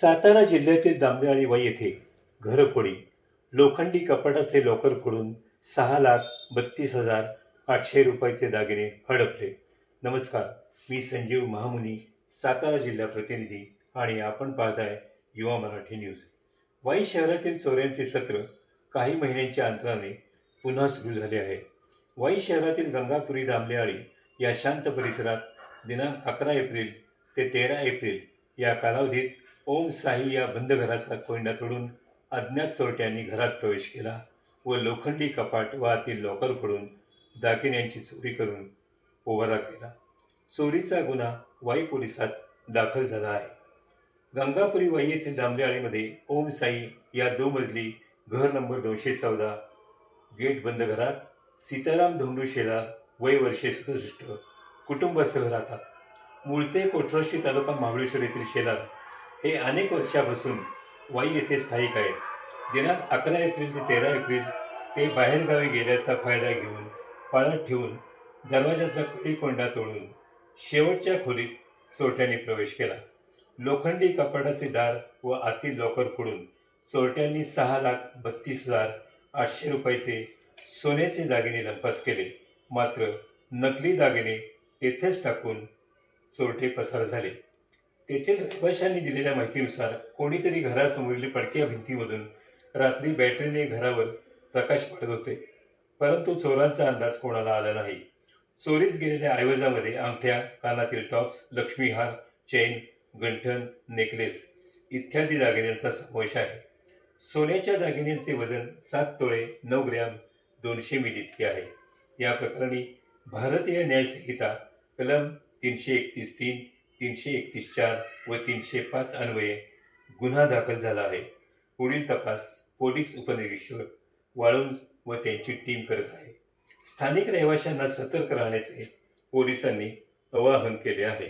सातारा जिल्ह्यातील जांभेवाडी वाई येथे घरफोडी, लोखंडी कपाटाचे लॉकर फोडून 6,32,800 रुपयाचे दागिने हडपले. नमस्कार, मी संजीव महामुनी, सातारा जिल्हा प्रतिनिधी आणि आपण पाहताय युवा मराठी न्यूज. वाई शहरातील चोऱ्यांचे सत्र काही महिन्यांच्या अंतराने पुन्हा सुरू झाले आहे. वाई शहरातील गंगापुरी दामलेवाडी या शांत परिसरात दिनांक 11 एप्रिल ते 13 एप्रिल या कालावधीत ओम साई या बंद घराचा कोंडा तोडून अज्ञात चोरट्यांनी घरात प्रवेश केला व लोखंडी कपाट व आतील लॉकर फोडून दागिन्यांची चोरी करून पोवारा केला. चोरीचा गुन्हा वाई पोलिसात दाखल झाला आहे. गंगापुरी वाई येथील दामलेवाडीमध्ये ओम साई या 2 मजली घर नंबर 214 गेट बंद घरात सीताराम धोंडू शेलार वय वर्षे 67 कुटुंबासह राहतात. मूळचे कोठरोशी तालुका महाबळेश्वर येथील शेलार हे अनेक वर्षापासून वाई येथे स्थायिक आहेत. दिनांक 11 एप्रिल ते 13 एप्रिल ते बाहेरगावी गेल्याचा फायदा घेऊन पाळत ठेवून दरवाजाचा कोंडा तोडून शेवटच्या खोलीत चोरट्यांनी प्रवेश केला. लोखंडी कपाटाचे दार व आतील लॉकर फोडून चोरट्यांनी 6,32,800 रुपयाचे सोन्याचे दागिने लंपास केले. मात्र नकली दागिने तेथेच टाकून चोरटे पसार झाले. तेथील रहिवाशांनी दिलेल्या माहितीनुसार कोणीतरी घरासमोरील पडक्या भिंतीमधून रात्री बॅटरीने घरावर प्रकाश पडत होते, परंतु चोरांचा अंदाज कोणाला आला नाही. चोरीस गेलेल्या ऐवजामध्ये अंगठ्या, कानातील टॉप्स, लक्ष्मीहार, चेन, गंठण, नेकलेस इत्यादी दागिन्यांचा समावेश आहे. सोन्याच्या दागिन्यांचे वजन 7 तोळे 9 ग्रॅम 200 मिली इतके आहे. या प्रकरणी भारतीय न्यायसंहिता कलम 331(3), 331(4) व 305 अन्वये गुन्हा दाखल झाला आहे. पुढील तपास पोलीस उपनिरीक्षक वाळुंज व त्यांची टीम करत आहे. स्थानिक रहिवाशांना सतर्क राहण्याचे पोलिसांनी आवाहन केले आहे.